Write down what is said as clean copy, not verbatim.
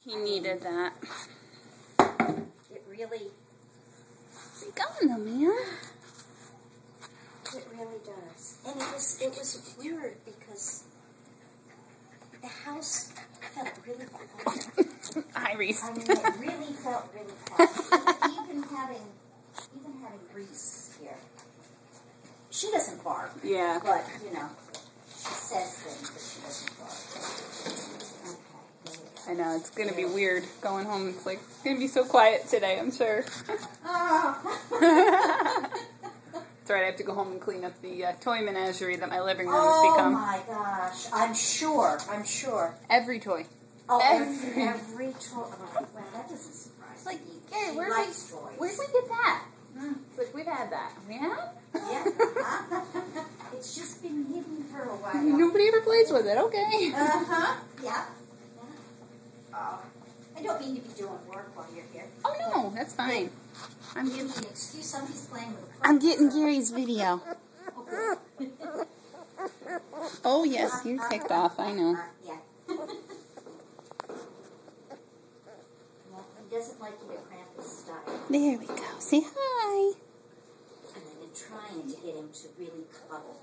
He needed that. It really... Where's he going though, man? It really does. And it was weird because the house felt really quiet. Hi, Reese. I mean, it really felt really quiet. Even having Reese here. She doesn't bark. Yeah. But, you know, she says things, but she doesn't bark. Okay. I know, it's going to be weird going home. It's like, it's going to be so quiet today, I'm sure. Oh. That's right, I have to go home and clean up the toy menagerie that my living room has become. Oh my gosh, I'm sure. Every toy. Oh, Every toy. Well, that doesn't surprise It's like, me. Gary, She where'd likes toys. we get that? It's like, we've had that. We have? Yeah. It's just been hidden for a while. Nobody ever plays with it, okay. Uh-huh. Yeah. Oh, I don't mean to be doing work while you're here. Oh, no, that's fine. Give me an excuse. Somebody's playing with a I'm getting Gary's video. Okay. Oh, yes, you're ticked off, I know. Yeah. Well, he doesn't like you to cramp his style. There we go. Say hi. And I've been trying to get him to really cuddle.